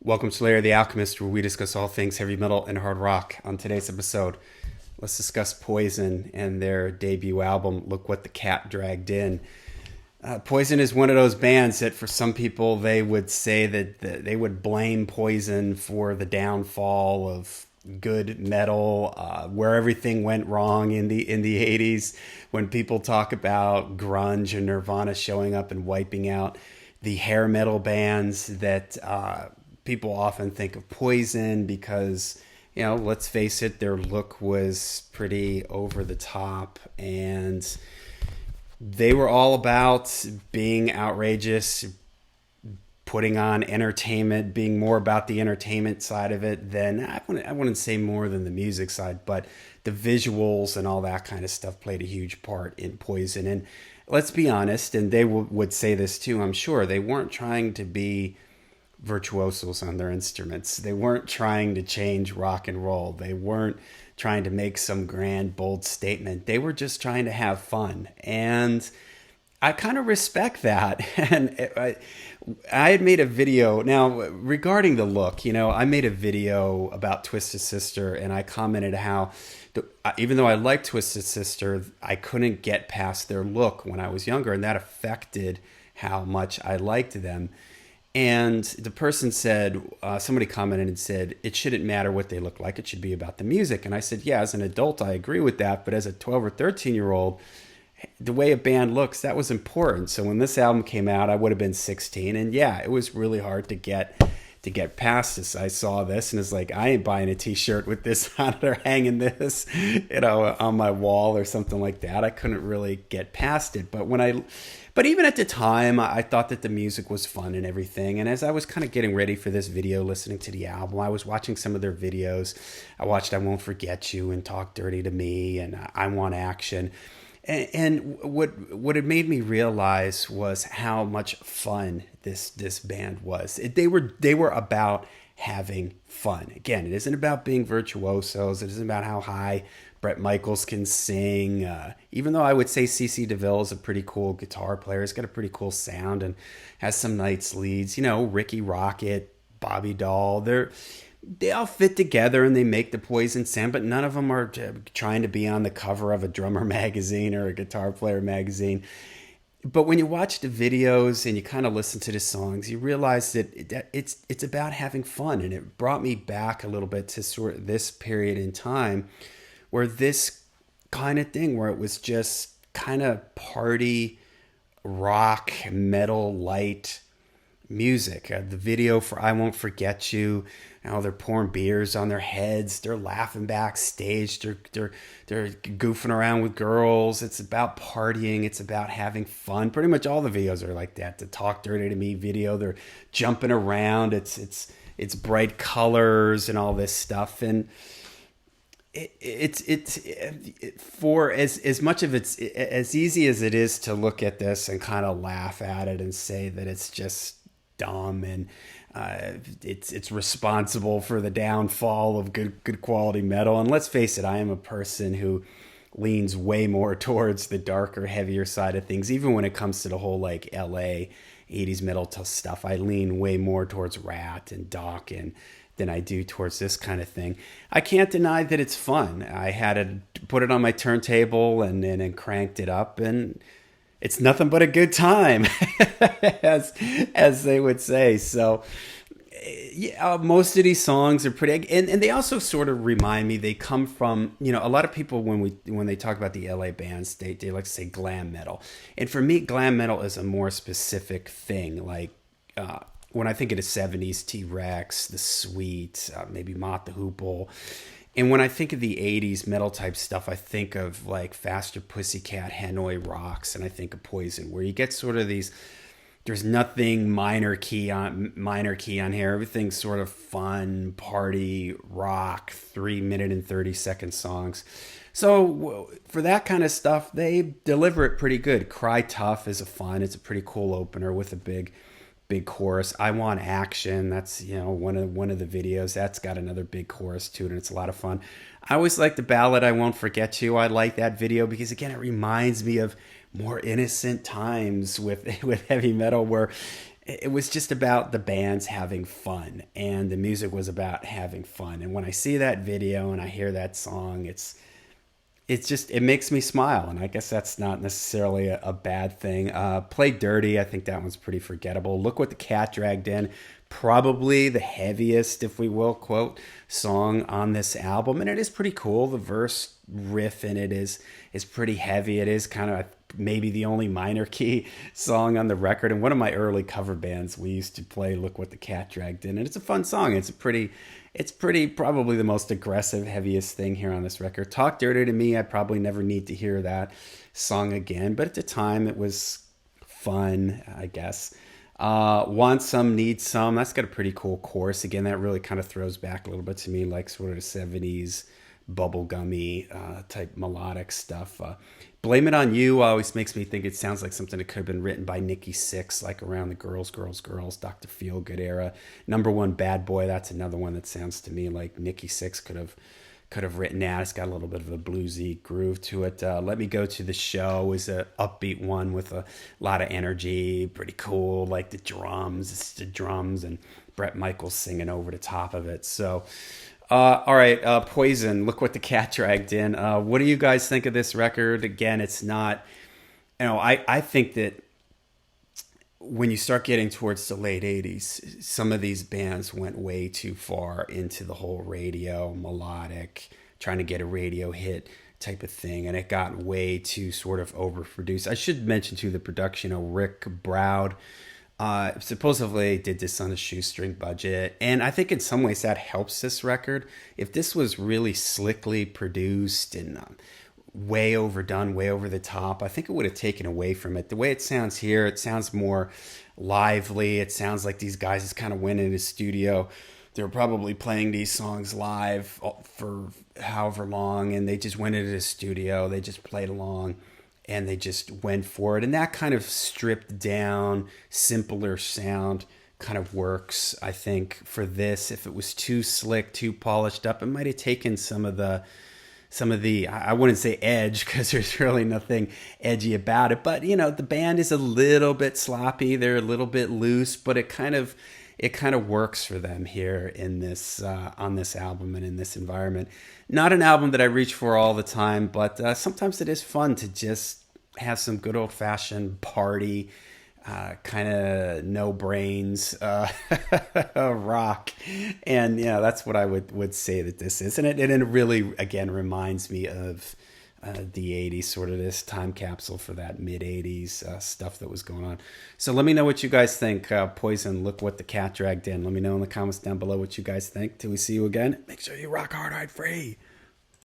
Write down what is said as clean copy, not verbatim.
Welcome to Larry the Alchemist, where we discuss all things heavy metal and hard rock. On today's episode, let's discuss Poison and their debut album, Look What the Cat Dragged In. Poison is one of those bands that for some people they would say that they would blame Poison for the downfall of good metal, where everything went wrong in the 80s. When people talk about grunge and Nirvana showing up and wiping out the hair metal bands, that people often think of Poison because, you know, let's face it, their look was pretty over the top and they were all about being outrageous, putting on entertainment, being more about the entertainment side of it than, I wouldn't say more than the music side, but the visuals and all that kind of stuff played a huge part in Poison. And let's be honest, and they would say this too, I'm sure, they weren't trying to be virtuosos on their instruments. They weren't trying to change rock and roll. They weren't trying to make some grand, bold statement. They were just trying to have fun. And I kind of respect that. And I had made a video. Now, regarding the look, you know, I made a video about Twisted Sister, and I commented how, even though I liked Twisted Sister, I couldn't get past their look when I was younger, and that affected how much I liked them. And the person said, somebody commented and said, it shouldn't matter what they look like. It should be about the music. And I said, yeah, as an adult, I agree with that. But as a 12 or 13-year-old, the way a band looks, that was important. So when this album came out, I would have been 16. And yeah, it was really hard to get past this. I saw this and it's like, I ain't buying a t-shirt with this on it or hanging this, you know, on my wall or something like that. I couldn't really get past it. But even at the time, I thought that the music was fun and everything. And as I was kind of getting ready for this video, listening to the album, I was watching some of their videos. I watched I Won't Forget You and Talk Dirty to Me and I Want Action. And what it made me realize was how much fun this band was. They were about having fun. Again, it isn't about being virtuosos. It isn't about how high Bret Michaels can sing. Even though I would say CeCe DeVille is a pretty cool guitar player. He's got a pretty cool sound and has some nice leads. You know, Ricky Rocket, Bobby Dahl. They all fit together and they make the Poison sound, but none of them are trying to be on the cover of a drummer magazine or a guitar player magazine. But when you watch the videos and you kind of listen to the songs, you realize that it's about having fun. And it brought me back a little bit to sort of this period in time where this kind of thing, where it was just kind of party, rock, metal, light music. The video for I Won't Forget You, they're pouring beers on their heads, they're laughing backstage, they're goofing around with girls. It's about partying, it's about having fun. Pretty much all the videos are like that. The Talk Dirty to Me video, they're jumping around, it's bright colors and all this stuff. And it's for as much of it's as easy as it is to look at this and kind of laugh at it and say that it's just dumb and it's responsible for the downfall of good quality metal. And let's face it, I am a person who leans way more towards the darker, heavier side of things. Even when it comes to the whole like LA 80s metal stuff, I lean way more towards Rat and Dokken than I do towards this kind of thing. I can't deny that it's fun. I had to put it on my turntable and cranked it up, and it's nothing but a good time, as they would say. So, yeah, most of these songs are pretty, and they also sort of remind me. They come from, you know, a lot of people when they talk about the LA bands, they like to say glam metal, and for me, glam metal is a more specific thing. Like when I think of the 70s, T-Rex, The Sweet, maybe Mott the Hoople. And when I think of the 80s metal type stuff, I think of like Faster Pussycat, Hanoi Rocks, and I think of Poison, where you get sort of these, there's nothing minor key on here. Everything's sort of fun, party, rock, 3-minute and 30-second songs. So for that kind of stuff, they deliver it pretty good. Cry Tough is it's a pretty cool opener with a big chorus. I Want Action, that's, you know, one of the videos that's got another big chorus to it, and it's a lot of fun. I always like the ballad I Won't Forget You. I like that video because, again, it reminds me of more innocent times with heavy metal, where it was just about the bands having fun, and the music was about having fun. And when I see that video and I hear that song, it's just, it makes me smile, and I guess that's not necessarily a bad thing. Play Dirty, I think that one's pretty forgettable. Look What the Cat Dragged In, probably the heaviest, if we will quote, song on this album, and it is pretty cool. The verse riff in it is pretty heavy. It is kind of maybe the only minor key song on the record. And one of my early cover bands, we used to play Look What the Cat Dragged In, and it's a fun song. It's pretty probably the most aggressive, heaviest thing here on this record. Talk Dirty to Me, I probably never need to hear that song again, but at the time it was fun, I guess. Want Some, Need Some, that's got a pretty cool chorus. Again, that really kind of throws back a little bit to me, like sort of the 70s bubblegummy type melodic stuff. Blame It On You always makes me think it sounds like something that could have been written by Nikki Sixx, like around the Girls, Girls, Girls, Dr. Feelgood era. Number One, Bad Boy, that's another one that sounds to me like Nikki Sixx could have written that. It's got a little bit of a bluesy groove to it. Let Me Go to the Show is a upbeat one with a lot of energy, pretty cool, like the drums. It's the drums and Bret Michaels singing over the top of it. So, all right, Poison, Look What the Cat Dragged In. What do you guys think of this record? Again, it's not, I think that when you start getting towards the late 80s, some of these bands went way too far into the whole radio, melodic, trying to get a radio hit type of thing. And it got way too sort of overproduced. I should mention too the production. Rick Browd supposedly did this on a shoestring budget. And I think in some ways that helps this record. If this was really slickly produced and way overdone, way over the top, I think it would have taken away from it. The way it sounds here, it sounds more lively. It sounds like these guys just kind of went in the studio. They were probably playing these songs live for however long, and they just went into the studio. They just played along, and they just went for it. And that kind of stripped down, simpler sound kind of works, I think, for this. If it was too slick, too polished up, it might have taken some of the, I wouldn't say edge, because there's really nothing edgy about it. But, the band is a little bit sloppy. They're a little bit loose, but it kind of works for them here in this, on this album and in this environment. Not an album that I reach for all the time, but sometimes it is fun to just have some good old fashioned party, kind of no brains rock. And that's what I would say that this is. And it really, again, reminds me of the 80s, sort of this time capsule for that mid 80s stuff that was going on. So let me know what you guys think. Poison, Look What the Cat Dragged In. Let me know in the comments down below what you guys think. Till we see you again, make sure you rock hard, hide free.